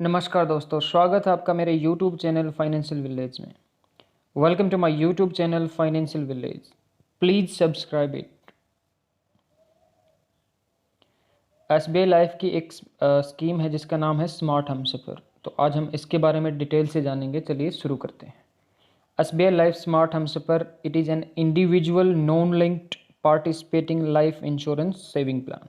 नमस्कार दोस्तों, स्वागत है आपका मेरे YouTube चैनल फाइनेंशियल विलेज में। Welcome to my YouTube channel financial village. Please subscribe it. SBI life की एक स्कीम है जिसका नाम है स्मार्ट हमसफ़र। तो आज हम इसके बारे में डिटेल से जानेंगे। चलिए शुरू करते हैं। SBI life smart Humsafar it is an individual non linked participating life insurance saving plan.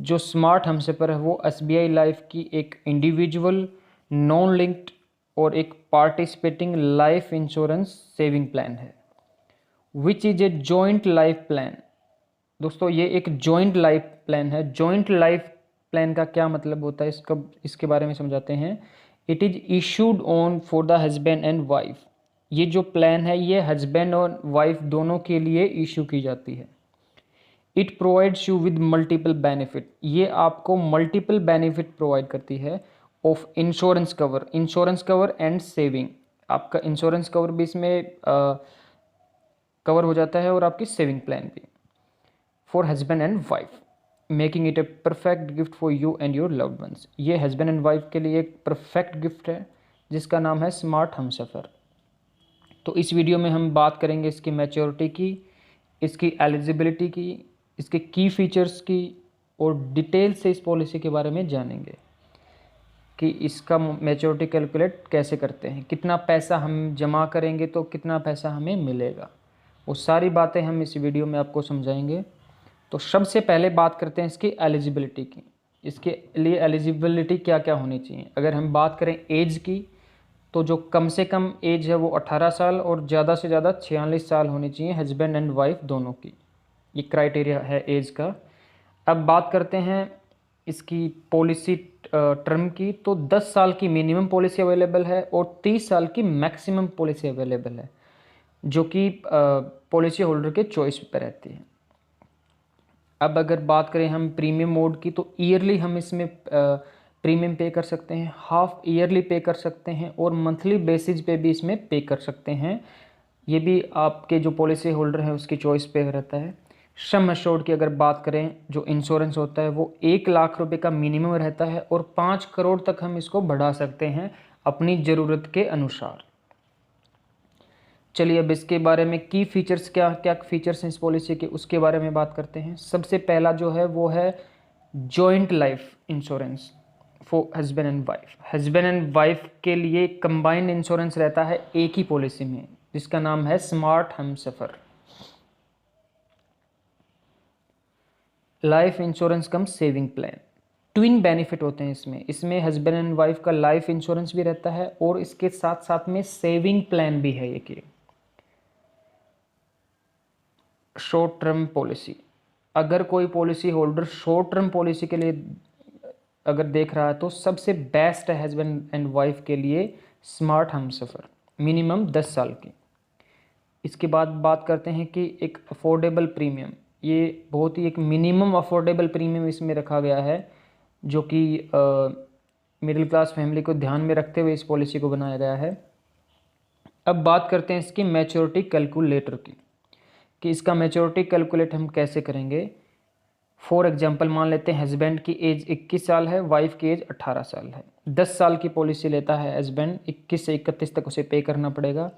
जो स्मार्ट हमसफ़र है वो SBI लाइफ की एक इंडिविजुअल नॉन लिंक्ड और एक participating life insurance saving plan है which is a joint life plan. दोस्तों ये एक जॉइंट लाइफ प्लान है। जॉइंट लाइफ प्लान का क्या मतलब होता है इसके बारे में समझाते हैं। It is issued on for the husband and wife. ये जो प्लान है ये हस्बैंड और वाइफ दोनों के लिए इशू की जाती है। It provides you with multiple benefit. ये आपको मल्टीपल बेनिफिट प्रोवाइड करती है of insurance cover and saving. आपका इंश्योरेंस कवर भी इसमें कवर हो जाता है और आपकी सेविंग प्लान भी for husband and wife, making it a perfect gift for you and your loved ones. ये हस्बैंड एंड वाइफ के लिए एक परफेक्ट गिफ्ट है जिसका नाम है स्मार्ट हमसफ़र। तो इस वीडियो में हम बात करेंगे इसकी मैच्योरिटी की, इसकी एलिजिबिलिटी की, इसके की फीचर्स की और डिटेल से इस पॉलिसी के बारे में जानेंगे कि इसका मैच्योरिटी कैलकुलेट कैसे करते हैं, कितना पैसा हम जमा करेंगे तो कितना पैसा हमें मिलेगा। वो सारी बातें हम इस वीडियो में आपको समझाएंगे। तो सबसे पहले बात करते हैं इसकी एलिजिबिलिटी की। इसके लिए एलिजिबिलिटी क्या क्या होनी चाहिए। अगर हम बात करें एज की तो जो कम से कम एज है वो 18 साल और ज़्यादा से ज़्यादा 46 साल होनी चाहिए हस्बैंड एंड वाइफ दोनों की। ये क्राइटेरिया है एज का। अब बात करते हैं इसकी पॉलिसी टर्म की। तो 10 साल की मिनिमम पॉलिसी अवेलेबल है और 30 साल की मैक्सिमम पॉलिसी अवेलेबल है जो कि पॉलिसी होल्डर के चॉइस पर रहती है। अब अगर बात करें हम प्रीमियम मोड की तो ईयरली हम इसमें प्रीमियम पे कर सकते हैं, हाफ ईयरली पे कर सकते हैं और मंथली बेसिस पे भी इसमें पे कर सकते हैं। ये भी आपके जो पॉलिसी होल्डर हैं उसकी चॉइस पे रहता है। सम एश्योर्ड की अगर बात करें, जो इंश्योरेंस होता है वो 1 लाख रुपए का मिनिमम रहता है और 5 करोड़ तक हम इसको बढ़ा सकते हैं अपनी ज़रूरत के अनुसार। चलिए अब इसके बारे में की फीचर्स क्या क्या फीचर्स हैं इस पॉलिसी के उसके बारे में बात करते हैं। सबसे पहला जो है वो है joint life insurance for husband and wife. Husband and wife के लिए कंबाइंड इंश्योरेंस रहता है एक ही पॉलिसी में जिसका नाम है स्मार्ट हमसफ़र। लाइफ इंश्योरेंस कम सेविंग प्लान, ट्विन बेनिफिट होते हैं इसमें। इसमें हस्बैंड एंड वाइफ का लाइफ इंश्योरेंस भी रहता है और इसके साथ साथ में सेविंग प्लान भी है। एक शॉर्ट टर्म पॉलिसी, अगर कोई policy holder short term policy के लिए अगर देख रहा है तो सबसे बेस्ट है हस्बैंड एंड वाइफ के लिए स्मार्ट हमसफ़र, मिनिमम 10 साल की। इसके बाद बात करते हैं कि एक अफोर्डेबल प्रीमियम, ये बहुत ही एक मिनिमम अफोर्डेबल प्रीमियम इसमें रखा गया है जो कि मिडिल क्लास फैमिली को ध्यान में रखते हुए इस पॉलिसी को बनाया गया है। अब बात करते हैं इसकी मैच्योरिटी कैलकुलेटर की कि इसका मैच्योरिटी कैलकुलेट हम कैसे करेंगे। फॉर एग्जांपल मान लेते हैं हस्बैंड की एज 21 साल है, वाइफ की एज 18 साल है। 10 साल की पॉलिसी लेता है हस्बैंड, 21 से 31 तक उसे पे करना पड़ेगा।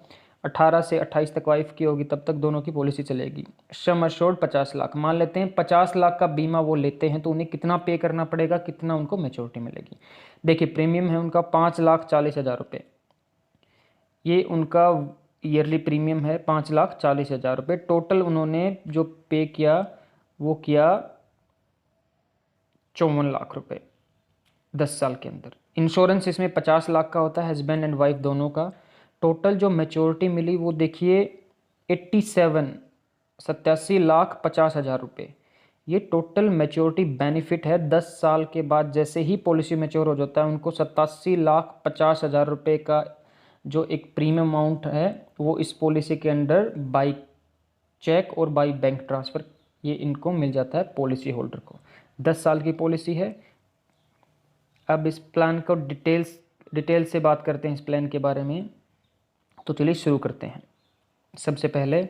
18 से 28 तक वाइफ की होगी, तब तक दोनों की पॉलिसी चलेगी। सम एश्योर्ड 50 लाख, मान लेते हैं 50 लाख का बीमा वो लेते हैं तो उन्हें कितना पे करना पड़ेगा, कितना उनको मैच्योरिटी मिलेगी। देखिए प्रीमियम है उनका 5,40,000 रुपये। ये उनका ईयरली प्रीमियम है 5,40,000 रुपये। टोटल उन्होंने जो पे किया वो किया 54 लाख रुपए 10 साल के अंदर। इंश्योरेंस इसमें 50 लाख का होता है हस्बैंड एंड वाइफ दोनों का। टोटल जो मैच्योरिटी मिली वो देखिए 87,50,50,000 रुपये। ये टोटल मैच्योरिटी बेनिफिट है। 10 साल के बाद जैसे ही पॉलिसी मैच्योर हो जाता है उनको 87,50,000 रुपये का जो एक प्रीमियम अमाउंट है वो इस पॉलिसी के अंडर बाई चेक और बाई बैंक ट्रांसफ़र ये इनको मिल जाता है पॉलिसी होल्डर को। 10 साल की पॉलिसी है। अब इस प्लान को डिटेल से बात करते हैं इस प्लान के बारे में। तो चलिए शुरू करते हैं। सबसे पहले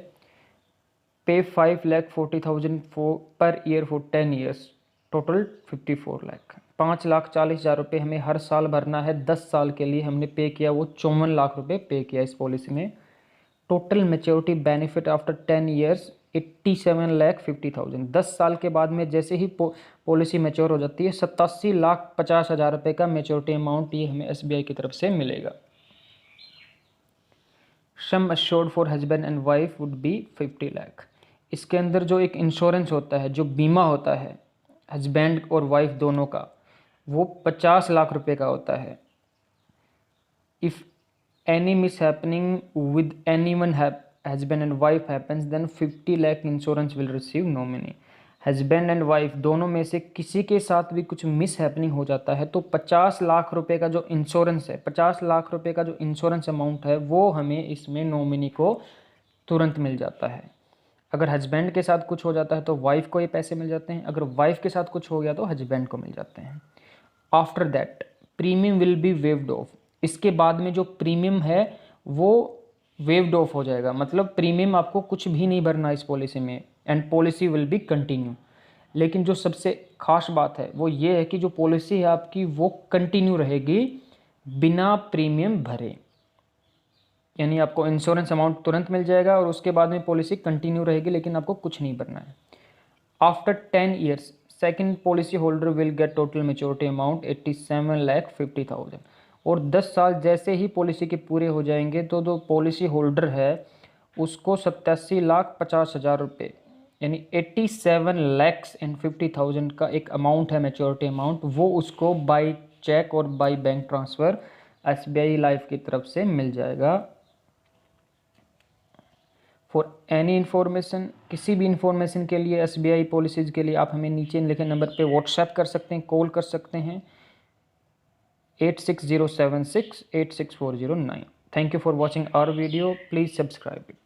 पे 5,40,000 per year for 10 years, total 54 lakh. 5,40,000 रुपये हमें हर साल भरना है। 10 साल के लिए हमने पे किया वो 54 लाख रुपये पे किया इस पॉलिसी में। Total maturity benefit after 10 years 87,50,000। 10 साल के बाद में जैसे ही पॉलिसी मैच्योर हो जाती है 87,50,000 रुपये का मैच्योरिटी अमाउंट ये हमें SBI की तरफ से मिलेगा। Sum assured for husband and wife would be 50 lakh. इसके अंदर जो एक इंश्योरेंस होता है, जो बीमा होता है हस्बैंड और वाइफ दोनों का, वो 50 लाख रुपए का होता है। If any mishappening with any one husband and wife happens then 50 lakh insurance will receive nominee. Husband and wife दोनों में से किसी के साथ भी कुछ मिस हैपनिंग हो जाता है तो 50 लाख रुपए का जो इंश्योरेंस है, 50 लाख रुपए का जो इंश्योरेंस अमाउंट है वो हमें इसमें नॉमिनी को तुरंत मिल जाता है। अगर हस्बैंड के साथ कुछ हो जाता है तो वाइफ को ये पैसे मिल जाते हैं, अगर वाइफ के साथ कुछ हो गया तो हस्बैंड को मिल जाते हैं। After that premium will be waived of. इसके बाद में जो प्रीमियम है वो वेव्ड ऑफ हो जाएगा, मतलब प्रीमियम आपको कुछ भी नहीं भरना इस पॉलिसी में and policy will be continue. लेकिन जो सबसे खास बात है वो ये है कि जो पॉलिसी है आपकी वो कंटिन्यू रहेगी बिना प्रीमियम भरे, यानी आपको इंश्योरेंस अमाउंट तुरंत मिल जाएगा और उसके बाद में पॉलिसी कंटिन्यू रहेगी लेकिन आपको कुछ नहीं भरना है। After 10 years second policy holder will get total maturity amount 87,50,000। और 10 साल जैसे ही पॉलिसी के पूरे हो जाएंगे तो जो पॉलिसी होल्डर है उसको 87,50,000 रुपये यानी 87,50,000 का एक अमाउंट है मैच्योरिटी अमाउंट, वो उसको बाय चेक और by bank transfer SBI life की तरफ से मिल जाएगा। फॉर एनी इन्फॉर्मेशन, किसी भी इन्फॉर्मेशन के लिए SBI पॉलिसीज़ के लिए आप हमें नीचे लिखे नंबर पे व्हाट्सएप कर सकते हैं, कॉल कर सकते हैं 8607686409। Thank you for watching our video, please subscribe it.